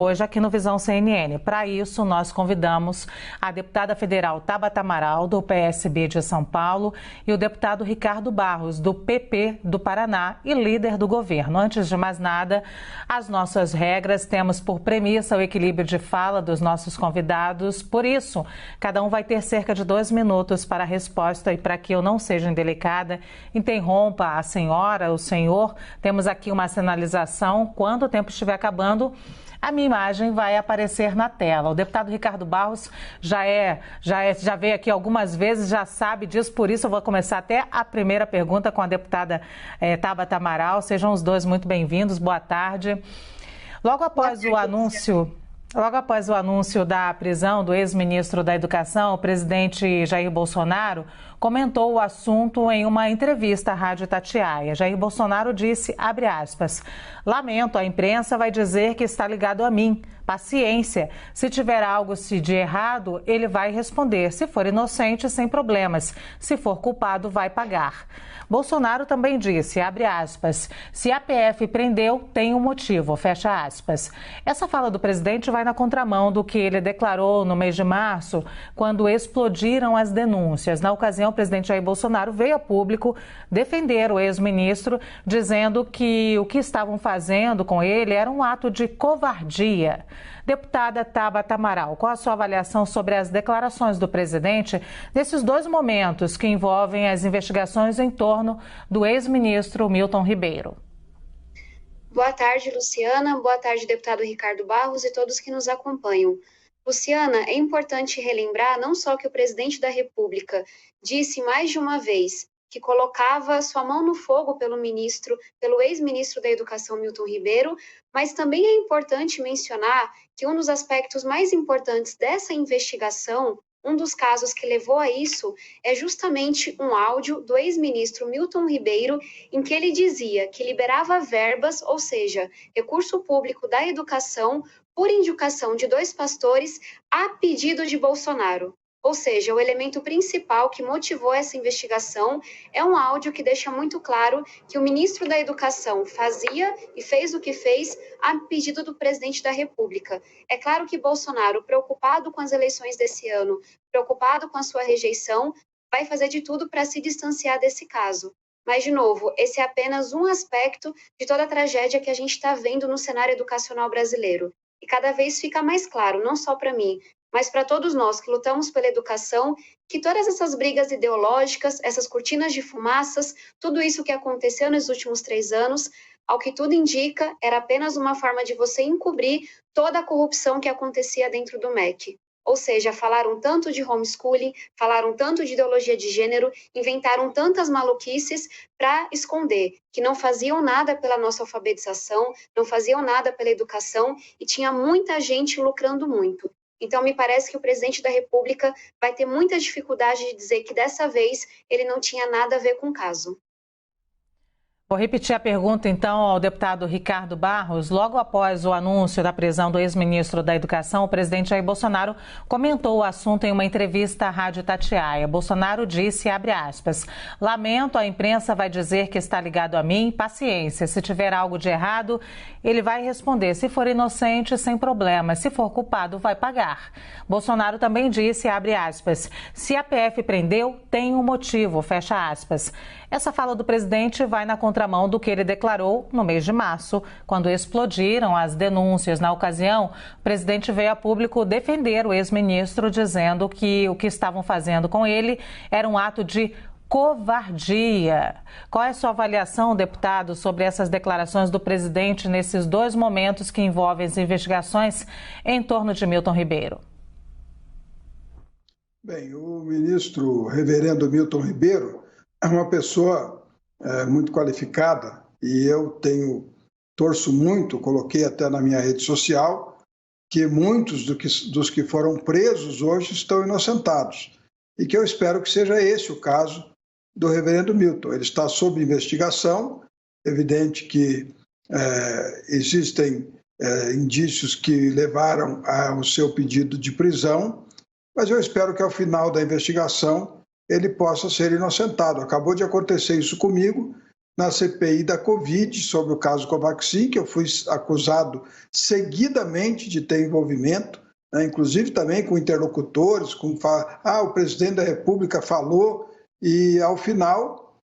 Hoje aqui no Visão CNN. Para isso, nós convidamos a deputada federal Tabata Amaral, do PSB de São Paulo, e o deputado Ricardo Barros, do PP do Paraná e líder do governo. Antes de mais nada, as nossas regras, temos por premissa o equilíbrio de fala dos nossos convidados. Por isso, cada um vai ter cerca de 2 minutos para a resposta, e para que eu não seja indelicada, interrompa a senhora, o senhor. Temos aqui uma sinalização. Quando o tempo estiver acabando, a minha imagem vai aparecer na tela. O deputado Ricardo Barros já veio aqui algumas vezes, já sabe disso, por isso eu vou começar até a primeira pergunta com a deputada Tabata Amaral. Sejam os dois muito bem-vindos, boa tarde. Logo após o anúncio da prisão do ex-ministro da Educação, o presidente Jair Bolsonaro comentou o assunto em uma entrevista à Rádio Itatiaia. Jair Bolsonaro disse, abre aspas, lamento, a imprensa vai dizer que está ligado a mim. Paciência, se tiver algo de errado, ele vai responder. Se for inocente, sem problemas. Se for culpado, vai pagar. Bolsonaro também disse, abre aspas, se a PF prendeu, tem um motivo, fecha aspas. Essa fala do presidente vai na contramão do que ele declarou no mês de março, quando explodiram as denúncias. Na ocasião, o presidente Jair Bolsonaro veio a público defender o ex-ministro, dizendo que o que estavam fazendo com ele era um ato de covardia. Deputada Tabata Amaral, qual a sua avaliação sobre as declarações do presidente nesses 2 momentos que envolvem as investigações em torno do ex-ministro Milton Ribeiro? Boa tarde, Luciana. Boa tarde, deputado Ricardo Barros e todos que nos acompanham. Luciana, é importante relembrar não só que o presidente da República disse mais de uma vez que colocava sua mão no fogo pelo ex-ministro da Educação, Milton Ribeiro, mas também é importante mencionar que um dos aspectos mais importantes dessa investigação, um dos casos que levou a isso, é justamente um áudio do ex-ministro Milton Ribeiro, em que ele dizia que liberava verbas, ou seja, recurso público da educação, por indicação de 2 pastores, a pedido de Bolsonaro. Ou seja, o elemento principal que motivou essa investigação é um áudio que deixa muito claro que o ministro da Educação fazia e fez o que fez a pedido do presidente da República. É claro que Bolsonaro, preocupado com as eleições desse ano, preocupado com a sua rejeição, vai fazer de tudo para se distanciar desse caso. Mas, de novo, esse é apenas um aspecto de toda a tragédia que a gente está vendo no cenário educacional brasileiro. E cada vez fica mais claro, não só para mim, mas para todos nós que lutamos pela educação, que todas essas brigas ideológicas, essas cortinas de fumaças, tudo isso que aconteceu nos últimos 3 anos, ao que tudo indica, era apenas uma forma de você encobrir toda a corrupção que acontecia dentro do MEC. Ou seja, falaram tanto de homeschooling, falaram tanto de ideologia de gênero, inventaram tantas maluquices para esconder que não faziam nada pela nossa alfabetização, não faziam nada pela educação e tinha muita gente lucrando muito. Então, me parece que o presidente da República vai ter muita dificuldade de dizer que dessa vez ele não tinha nada a ver com o caso. Vou repetir a pergunta, então, ao deputado Ricardo Barros. Logo após o anúncio da prisão do ex-ministro da Educação, o presidente Jair Bolsonaro comentou o assunto em uma entrevista à Rádio Itatiaia. Bolsonaro disse, abre aspas, lamento, a imprensa vai dizer que está ligado a mim, paciência, se tiver algo de errado, ele vai responder, se for inocente, sem problema, se for culpado, vai pagar. Bolsonaro também disse, abre aspas, se a PF prendeu, tem um motivo, fecha aspas. Essa fala do presidente vai na contramão do que ele declarou no mês de março, quando explodiram as denúncias. Na ocasião, o presidente veio a público defender o ex-ministro, dizendo que o que estavam fazendo com ele era um ato de covardia. Qual é a sua avaliação, deputado, sobre essas declarações do presidente nesses 2 momentos que envolvem as investigações em torno de Milton Ribeiro? Bem, o ministro reverendo Milton Ribeiro é uma pessoa muito qualificada e eu torço muito, coloquei até na minha rede social, que muitos dos que foram presos hoje estão inocentados e que eu espero que seja esse o caso do reverendo Milton. Ele está sob investigação, evidente que existem indícios que levaram ao seu pedido de prisão, mas eu espero que ao final da investigação ele possa ser inocentado. Acabou de acontecer isso comigo, na CPI da Covid, sobre o caso Covaxin, que eu fui acusado seguidamente de ter envolvimento, né, inclusive também com interlocutores, o presidente da República falou, e ao final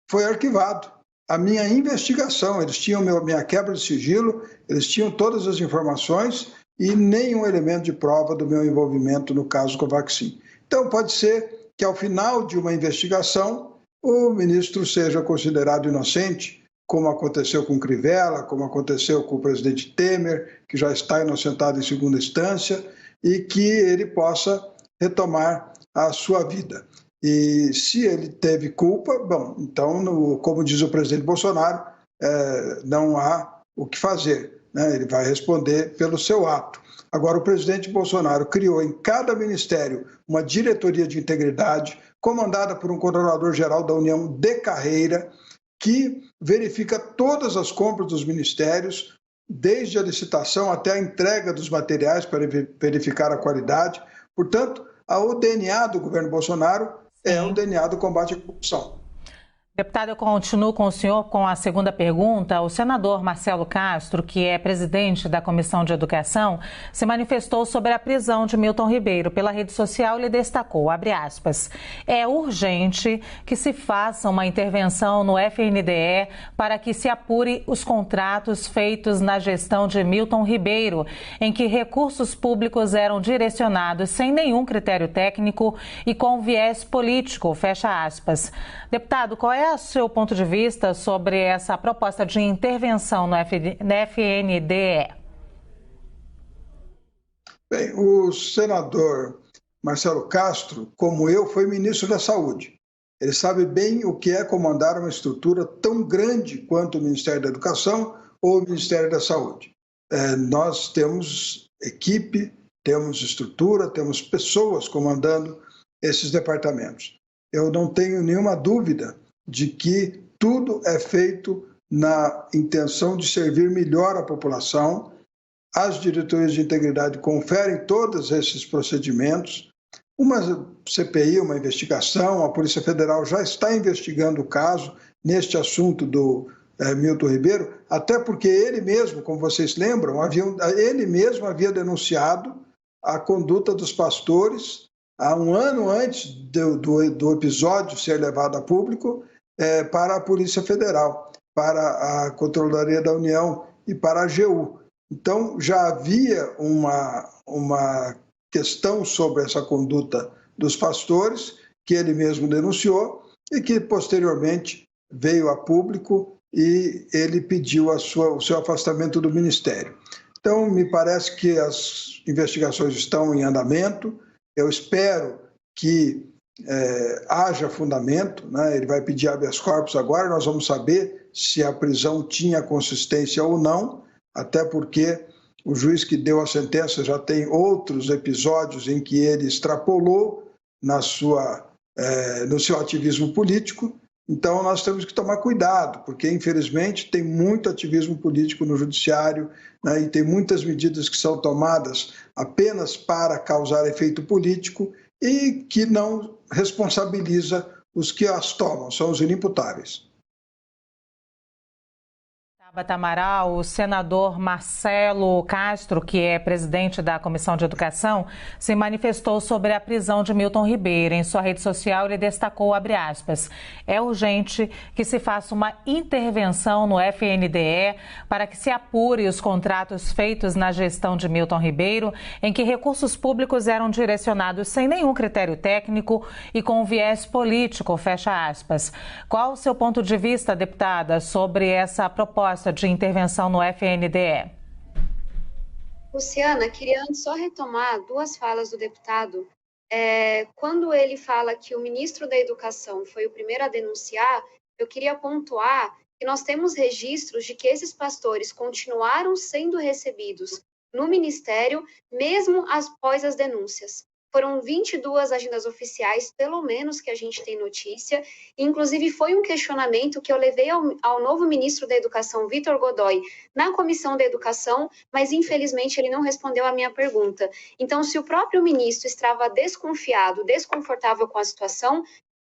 foi arquivado a minha investigação. Eles tinham minha quebra de sigilo, eles tinham todas as informações e nenhum elemento de prova do meu envolvimento no caso Covaxin. Então, pode ser que ao final de uma investigação, o ministro seja considerado inocente, como aconteceu com Crivella, como aconteceu com o presidente Temer, que já está inocentado em segunda instância, e que ele possa retomar a sua vida. E se ele teve culpa, bom, então, como diz o presidente Bolsonaro, não há o que fazer, né? Ele vai responder pelo seu ato. Agora, o presidente Bolsonaro criou em cada ministério uma diretoria de integridade, comandada por um controlador-geral da União de carreira, que verifica todas as compras dos ministérios, desde a licitação até a entrega dos materiais para verificar a qualidade. Portanto, o DNA do governo Bolsonaro é o DNA do combate à corrupção. Deputado, eu continuo com o senhor com a segunda pergunta. O senador Marcelo Castro, que é presidente da Comissão de Educação, se manifestou sobre a prisão de Milton Ribeiro. Pela rede social, ele destacou, abre aspas, é urgente que se faça uma intervenção no FNDE para que se apure os contratos feitos na gestão de Milton Ribeiro, em que recursos públicos eram direcionados sem nenhum critério técnico e com viés político, fecha aspas. Deputado, qual é o seu ponto de vista sobre essa proposta de intervenção no FNDE? Bem, o senador Marcelo Castro, como eu, foi ministro da Saúde. Ele sabe bem o que é comandar uma estrutura tão grande quanto o Ministério da Educação ou o Ministério da Saúde. Nós temos equipe, temos estrutura, temos pessoas comandando esses departamentos. Eu não tenho nenhuma dúvida de que tudo é feito na intenção de servir melhor a população. As diretorias de integridade conferem todos esses procedimentos. Uma CPI, uma investigação, a Polícia Federal já está investigando o caso neste assunto do Milton Ribeiro, até porque ele mesmo, como vocês lembram, ele mesmo havia denunciado a conduta dos pastores há um ano antes do episódio ser levado a público, para a Polícia Federal, para a Controladoria da União e para a AGU. Então, já havia uma questão sobre essa conduta dos pastores, que ele mesmo denunciou e que, posteriormente, veio a público e ele pediu o seu afastamento do Ministério. Então, me parece que as investigações estão em andamento. Eu espero que haja fundamento, né? Ele vai pedir habeas corpus agora, nós vamos saber se a prisão tinha consistência ou não, até porque o juiz que deu a sentença já tem outros episódios em que ele extrapolou no seu ativismo político. Então, nós temos que tomar cuidado, porque, infelizmente, tem muito ativismo político no judiciário, né, e tem muitas medidas que são tomadas apenas para causar efeito político e que não responsabiliza os que as tomam, são os inimputáveis. Tabata Amaral, o senador Marcelo Castro, que é presidente da Comissão de Educação, se manifestou sobre a prisão de Milton Ribeiro. Em sua rede social, ele destacou, abre aspas, é urgente que se faça uma intervenção no FNDE para que se apure os contratos feitos na gestão de Milton Ribeiro, em que recursos públicos eram direcionados sem nenhum critério técnico e com viés político, fecha aspas. Qual o seu ponto de vista, deputada, sobre essa proposta de intervenção no FNDE? Luciana, queria antes só retomar duas falas do deputado. Quando ele fala que o ministro da Educação foi o primeiro a denunciar, eu queria pontuar que nós temos registros de que esses pastores continuaram sendo recebidos no Ministério, mesmo após as denúncias. Foram 22 agendas oficiais, pelo menos, que a gente tem notícia. Inclusive, foi um questionamento que eu levei ao novo ministro da Educação, Vitor Godoy, na Comissão da Educação, mas, infelizmente, ele não respondeu à minha pergunta. Então, se o próprio ministro estava desconfiado, desconfortável com a situação,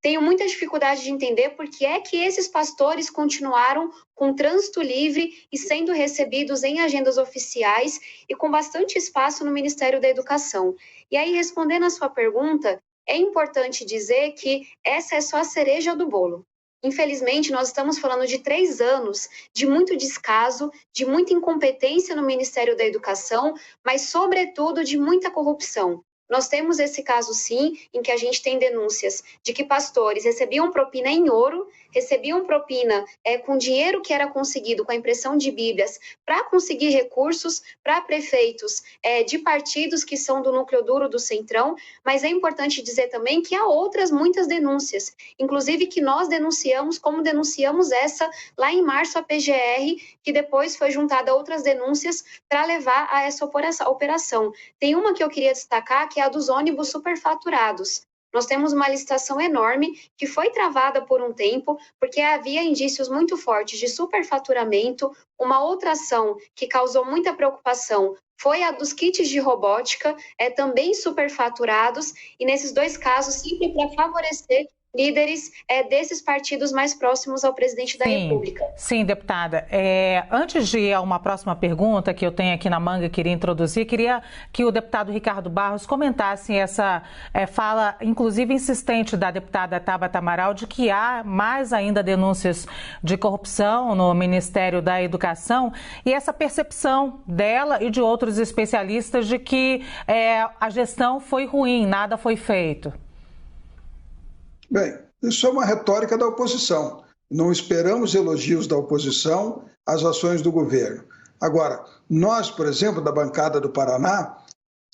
tenho muita dificuldade de entender por que é que esses pastores continuaram com trânsito livre e sendo recebidos em agendas oficiais e com bastante espaço no Ministério da Educação. E aí, respondendo a sua pergunta, é importante dizer que essa é só a cereja do bolo. Infelizmente, nós estamos falando de 3 anos de muito descaso, de muita incompetência no Ministério da Educação, mas, sobretudo, de muita corrupção. Nós temos esse caso, sim, em que a gente tem denúncias de que pastores recebiam propina em ouro, recebiam propina com dinheiro que era conseguido com a impressão de Bíblias para conseguir recursos para prefeitos de partidos que são do núcleo duro do Centrão, mas é importante dizer também que há outras muitas denúncias, inclusive que nós denunciamos, como denunciamos essa lá em março a PGR, que depois foi juntada a outras denúncias para levar a essa operação. Tem uma que eu queria destacar, que é a dos ônibus superfaturados. Nós temos uma licitação enorme que foi travada por um tempo, porque havia indícios muito fortes de superfaturamento. Uma outra ação que causou muita preocupação foi a dos kits de robótica, também superfaturados, e nesses 2 casos, sempre para favorecer líderes desses partidos mais próximos ao presidente da República. Sim, deputada. Antes de ir a uma próxima pergunta que eu tenho aqui na manga, queria introduzir, queria que o deputado Ricardo Barros comentasse essa fala, inclusive insistente, da deputada Tabata Amaral, de que há mais ainda denúncias de corrupção no Ministério da Educação, e essa percepção dela e de outros especialistas de que a gestão foi ruim, nada foi feito. Bem, isso é uma retórica da oposição. Não esperamos elogios da oposição às ações do governo. Agora, nós, por exemplo, da bancada do Paraná,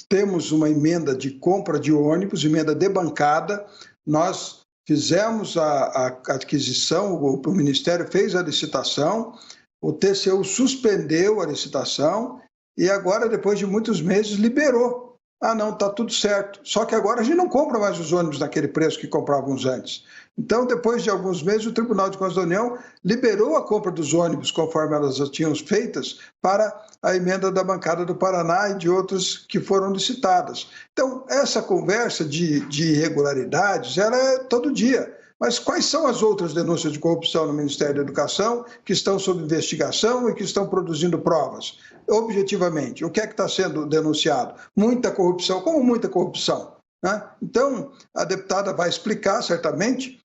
temos uma emenda de compra de ônibus, emenda de bancada. Nós fizemos a aquisição, o Ministério fez a licitação, o TCU suspendeu a licitação e agora, depois de muitos meses, liberou. Ah, não, está tudo certo. Só que agora a gente não compra mais os ônibus naquele preço que comprávamos antes. Então, depois de alguns meses, o Tribunal de Contas da União liberou a compra dos ônibus, conforme elas já tinham feitas, para a emenda da bancada do Paraná e de outras que foram licitadas. Então, essa conversa de irregularidades, ela é todo dia. Mas quais são as outras denúncias de corrupção no Ministério da Educação que estão sob investigação e que estão produzindo provas? Objetivamente, o que é que está sendo denunciado? Muita corrupção. Como muita corrupção? Né? Então, a deputada vai explicar, certamente,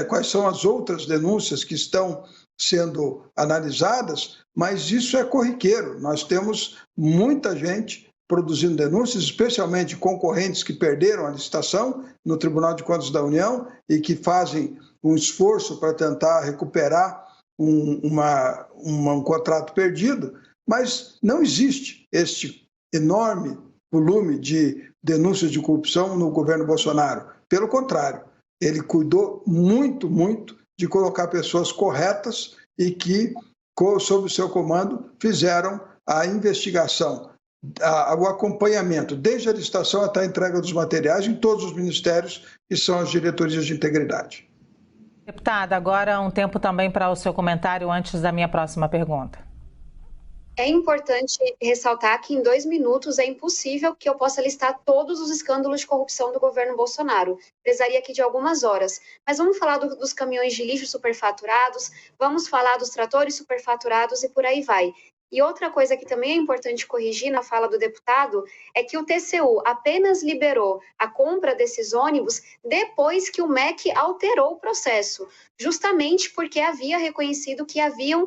quais são as outras denúncias que estão sendo analisadas, mas isso é corriqueiro. Nós temos muita gente produzindo denúncias, especialmente concorrentes que perderam a licitação no Tribunal de Contas da União e que fazem um esforço para tentar recuperar um contrato perdido, mas não existe este enorme volume de denúncias de corrupção no governo Bolsonaro. Pelo contrário, ele cuidou muito, muito de colocar pessoas corretas e que, sob o seu comando, fizeram a investigação, o acompanhamento, desde a licitação até a entrega dos materiais em todos os ministérios, que são as diretorias de integridade. Deputada, agora um tempo também para o seu comentário antes da minha próxima pergunta. É importante ressaltar que em 2 minutos é impossível que eu possa listar todos os escândalos de corrupção do governo Bolsonaro. Precisaria aqui de algumas horas. Mas vamos falar dos caminhões de lixo superfaturados, vamos falar dos tratores superfaturados e por aí vai. E outra coisa que também é importante corrigir na fala do deputado é que o TCU apenas liberou a compra desses ônibus depois que o MEC alterou o processo, justamente porque havia reconhecido que havia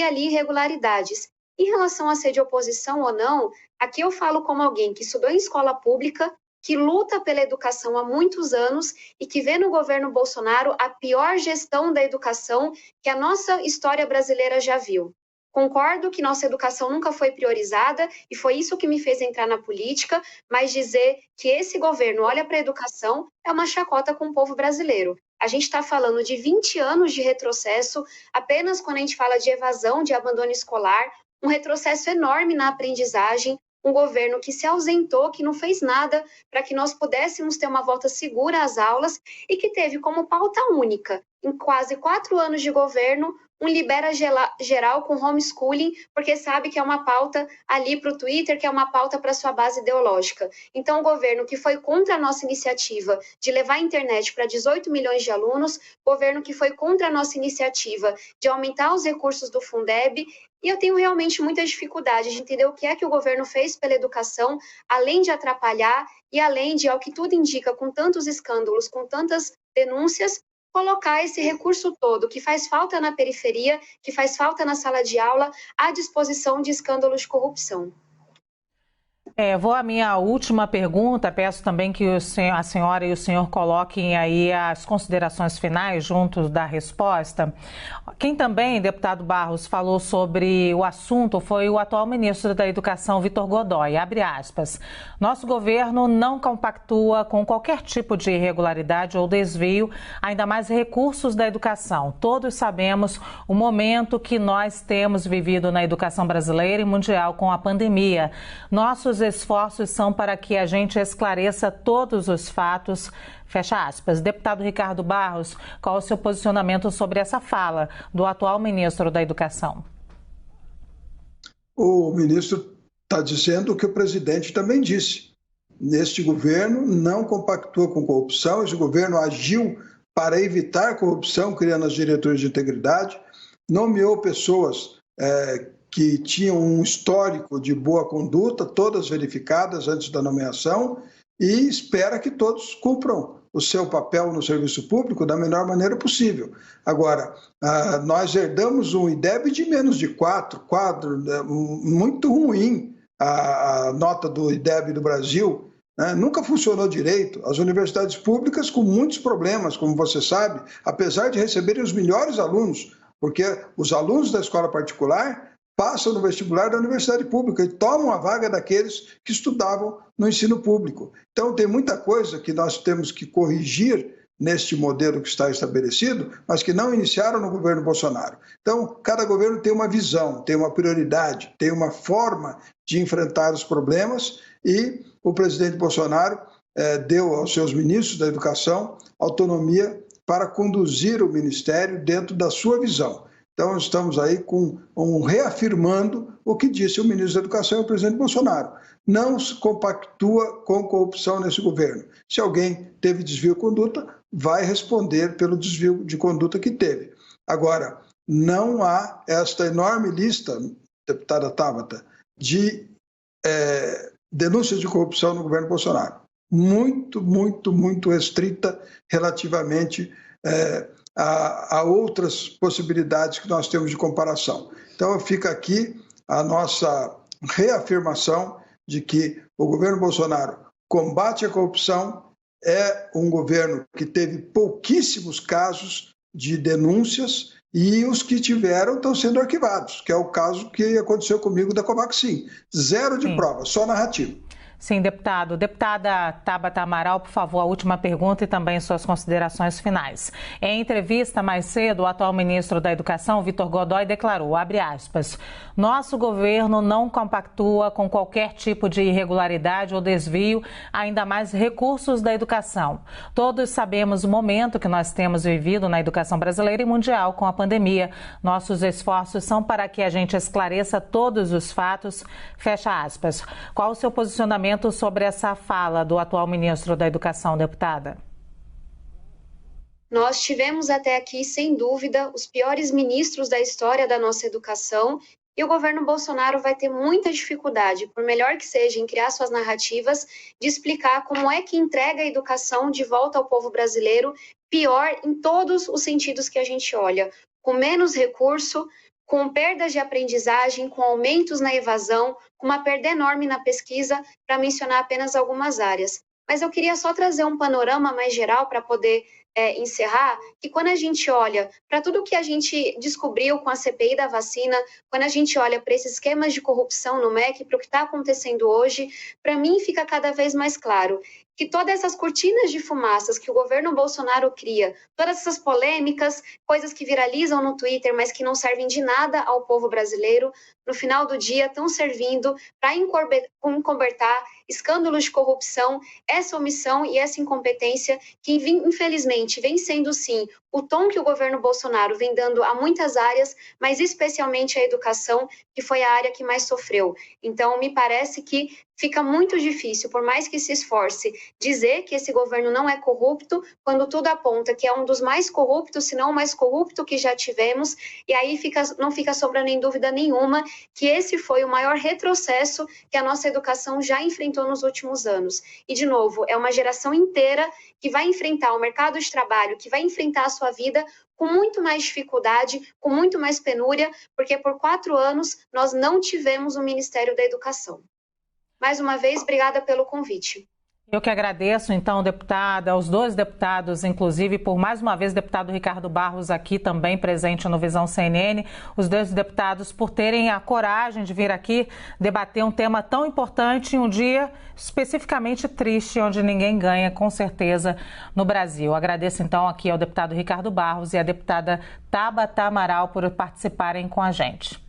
ali irregularidades. Em relação a ser de oposição ou não, aqui eu falo como alguém que estudou em escola pública, que luta pela educação há muitos anos e que vê no governo Bolsonaro a pior gestão da educação que a nossa história brasileira já viu. Concordo que nossa educação nunca foi priorizada e foi isso que me fez entrar na política, mas dizer que esse governo olha para a educação é uma chacota com o povo brasileiro. A gente está falando de 20 anos de retrocesso, apenas quando a gente fala de evasão, de abandono escolar, um retrocesso enorme na aprendizagem, um governo que se ausentou, que não fez nada para que nós pudéssemos ter uma volta segura às aulas e que teve como pauta única, em quase 4 anos de governo, um libera geral com homeschooling, porque sabe que é uma pauta ali para o Twitter, que é uma pauta para sua base ideológica. Então, o governo que foi contra a nossa iniciativa de levar a internet para 18 milhões de alunos, governo que foi contra a nossa iniciativa de aumentar os recursos do Fundeb, e eu tenho realmente muita dificuldade de entender o que é que o governo fez pela educação, além de atrapalhar e além de, ao que tudo indica, com tantos escândalos, com tantas denúncias, colocar esse recurso todo que faz falta na periferia, que faz falta na sala de aula, à disposição de escândalos de corrupção. Vou à minha última pergunta. Peço também que a senhora e o senhor coloquem aí as considerações finais junto da resposta. Quem também, deputado Barros, falou sobre o assunto foi o atual ministro da Educação, Vitor Godoy. Abre aspas. Nosso governo não compactua com qualquer tipo de irregularidade ou desvio, ainda mais recursos da educação. Todos sabemos o momento que nós temos vivido na educação brasileira e mundial com a pandemia. Nossos esforços são para que a gente esclareça todos os fatos, fecha aspas. Deputado Ricardo Barros, qual é o seu posicionamento sobre essa fala do atual ministro da Educação? O ministro está dizendo o que o presidente também disse. Este governo não compactua com corrupção, esse governo agiu para evitar corrupção, criando as diretorias de integridade, nomeou pessoas que tinham um histórico de boa conduta, todas verificadas antes da nomeação, e espera que todos cumpram o seu papel no serviço público da melhor maneira possível. Agora, nós herdamos um IDEB de menos de 4, muito ruim a nota do IDEB do Brasil, né? Nunca funcionou direito. As universidades públicas com muitos problemas, como você sabe, apesar de receberem os melhores alunos, porque os alunos da escola particular passam no vestibular da universidade pública e tomam a vaga daqueles que estudavam no ensino público. Então, tem muita coisa que nós temos que corrigir neste modelo que está estabelecido, mas que não iniciaram no governo Bolsonaro. Então, cada governo tem uma visão, tem uma prioridade, tem uma forma de enfrentar os problemas, e o presidente Bolsonaro deu aos seus ministros da educação autonomia para conduzir o ministério dentro da sua visão. Então, estamos aí reafirmando o que disse o ministro da Educação e o presidente Bolsonaro. Não se compactua com corrupção nesse governo. Se alguém teve desvio de conduta, vai responder pelo desvio de conduta que teve. Agora, não há esta enorme lista, deputada Tabata, de denúncias de corrupção no governo Bolsonaro. Muito restrita relativamente a outras possibilidades que nós temos de comparação. Então, fica aqui a nossa reafirmação de que o governo Bolsonaro combate a corrupção, é um governo que teve pouquíssimos casos de denúncias e os que tiveram estão sendo arquivados, que é o caso que aconteceu comigo da Covaxin. Zero de prova, só narrativa. Sim, deputado. Deputada Tabata Amaral, por favor, a última pergunta e também suas considerações finais. Em entrevista mais cedo, o atual ministro da Educação, Vitor Godoy, declarou, abre aspas, nosso governo não compactua com qualquer tipo de irregularidade ou desvio, ainda mais recursos da educação. Todos sabemos o momento que nós temos vivido na educação brasileira e mundial com a pandemia. Nossos esforços são para que a gente esclareça todos os fatos, fecha aspas. Qual o seu posicionamento sobre essa fala do atual ministro da Educação, deputada? Nós tivemos até aqui, sem dúvida, os piores ministros da história da nossa educação, e o governo Bolsonaro vai ter muita dificuldade, por melhor que seja, em criar suas narrativas, de explicar como é que entrega a educação de volta ao povo brasileiro, pior em todos os sentidos que a gente olha, com menos recurso, com perdas de aprendizagem, com aumentos na evasão, com uma perda enorme na pesquisa, para mencionar apenas algumas áreas. Mas eu queria só trazer um panorama mais geral para poder encerrar, que quando a gente olha para tudo que a gente descobriu com a CPI da vacina, quando a gente olha para esses esquemas de corrupção no MEC, para o que está acontecendo hoje, para mim fica cada vez mais claro que todas essas cortinas de fumaças que o governo Bolsonaro cria, todas essas polêmicas, coisas que viralizam no Twitter, mas que não servem de nada ao povo brasileiro, no final do dia estão servindo para encobertar escândalos de corrupção, essa omissão e essa incompetência que, infelizmente, vem sendo, sim, o tom que o governo Bolsonaro vem dando a muitas áreas, mas especialmente a educação, que foi a área que mais sofreu. Então, me parece que fica muito difícil, por mais que se esforce, dizer que esse governo não é corrupto, quando tudo aponta que é um dos mais corruptos, se não o mais corrupto que já tivemos, e aí não fica sobrando em dúvida nenhuma que esse foi o maior retrocesso que a nossa educação já enfrentou nos últimos anos. E, de novo, é uma geração inteira que vai enfrentar o mercado de trabalho, que vai enfrentar a sua vida com muito mais dificuldade, com muito mais penúria, porque por 4 anos nós não tivemos o Ministério da Educação. Mais uma vez, obrigada pelo convite. Eu que agradeço, então, deputada, aos 2 deputados, inclusive, por mais uma vez, o deputado Ricardo Barros aqui também presente no Visão CNN, os 2 deputados por terem a coragem de vir aqui debater um tema tão importante em um dia especificamente triste, onde ninguém ganha, com certeza, no Brasil. Agradeço, então, aqui ao deputado Ricardo Barros e à deputada Tabata Amaral por participarem com a gente.